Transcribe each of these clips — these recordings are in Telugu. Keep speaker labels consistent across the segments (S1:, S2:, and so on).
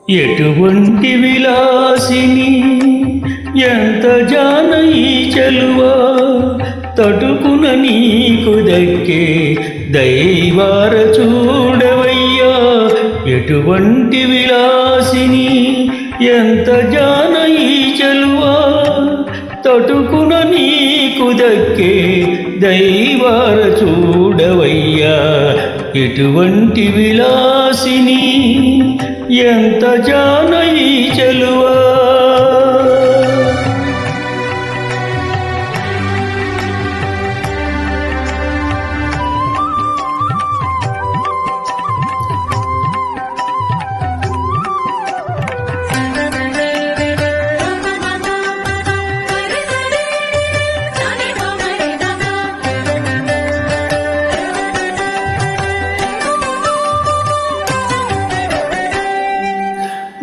S1: ఎటువంటి విలాసిని ఎంత జానయి చెలువా తటుకున నీకు దక్కే దైవార చూడవయ్యా. ఎటువంటి విలాసిని ఎంత జానయి చెలువా తటుకున నీకు దక్కే దైవార చూడవయ్యా. ఎటువంటి విలాసిని ఎంత జానయి చెలువా.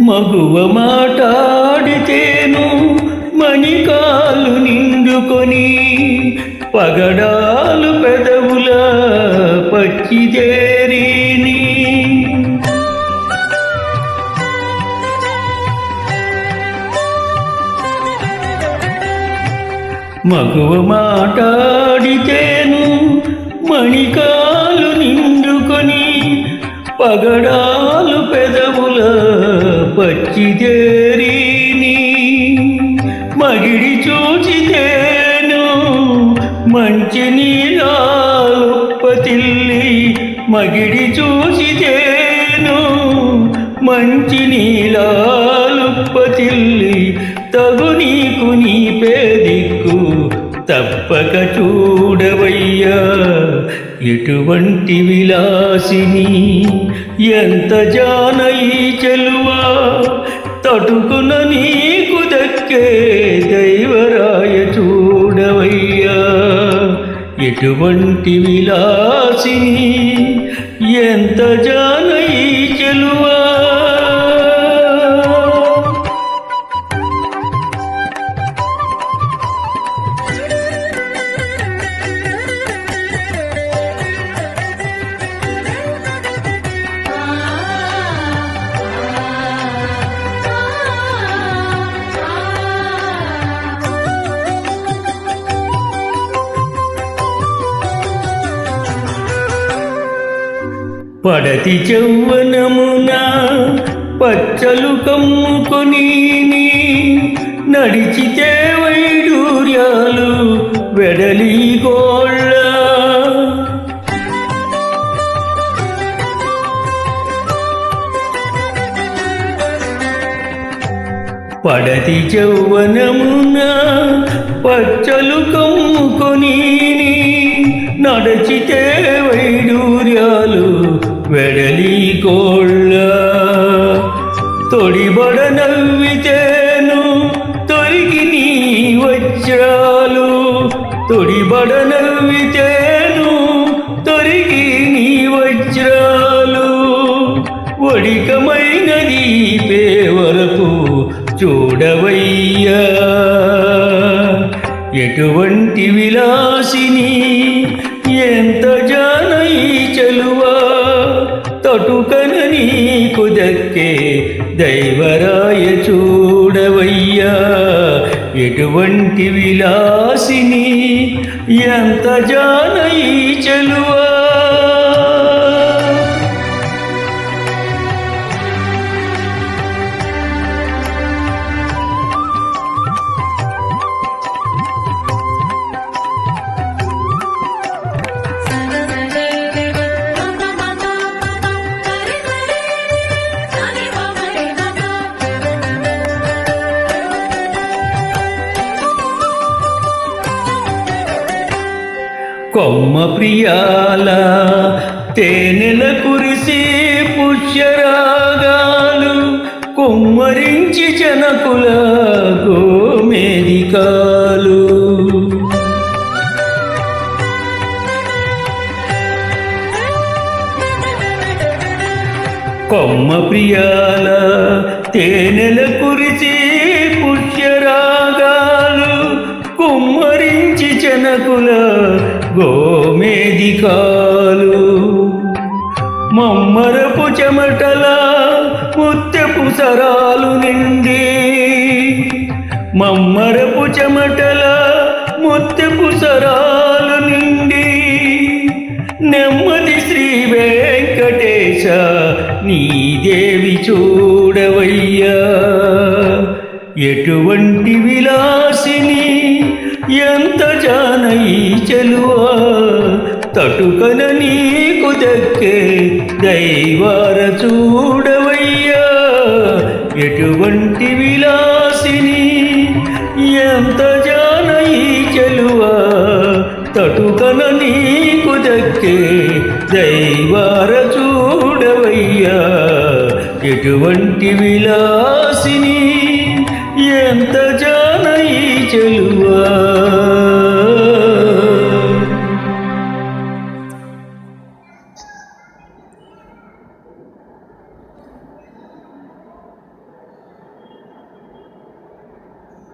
S1: మగువ మాటాడితేను మణికాలు నిండుకొని పగడాలు పెదవుల పచ్చిదేరిని. మగువ మాటాడితేను మణికాలు నిండుకొని పగడాలు పెదవుల పచ్చిదేరిని. మగిడి చూచితేను మంచి నీలాలుప్పతిల్లి. మగిడి చూచితేను మంచి నీలాలుప్పతిల్లి. తగు నీకు నీ పేదిక్కు తప్పక చూడవయ్యా. ఎటువంటి విలాసిని ఎంత జానయి చెలువా తటుకున నీకు దక్కే దైవరాయ చూడవయ్యా. ఎటువంటి విలాసిని ఎంత జానయి చెలువా. పడతి చౌవనమున పచ్చలు కమ్ముకొని నడిచితే వైడూర్యాలు వెడలి గోళ్ళ. పడతి చౌవనమున పచ్చలు కమ్ముకొని నడిచితే వైడూర్యాలు వెడలి గోళ్ళ. తొడిబడ నవ్వితేను తొరిగి నీ వజ్రాలు. తొడిబడ నవ్వితేను తొరిగి నీ వజ్రాలు. ఒడికమైనది పే వరకు చూడవయ్యా. ఎటువంటి విలాసిని ఎంత జానయి చెలువా తటుకన నీకు దక్కే దైవరాయ చూడవయ్యా. ఎటువంటి విలాసిని ఎంత జానయి చెలువా. కొమ్మ ప్రియాల తేనెల కురిసి పుష్యరాగాలు కుమ్మరించి జనకుల గోమేదికాలు. కొమ్మ ప్రియాల తేనెల కురిసి పుష్యరాగాలు కుమ్మరించి జనకుల గోమేదికాలు. మమ్మరపు చెమటల ముత్తెపు సరాలు నిండి మమ్మరపు చెమటల ముత్తెపు సరాలు నిండి నెమ్మది శ్రీ వెంకటేశ నీ దేవి చూడవయ్యా ఎటువంటి విలాసిని ఎంత జానయి చెలువా తటుకన నీకు దక్కే దైవార చూడవయ్యా ఎటువంటి విలాసిని ఎంత జానయి చెలువా తటుకన నీకు దక్కే దైవార చూడవయ్యా ఎటువంటి విలాసిని ఎంత జానయి చెలువా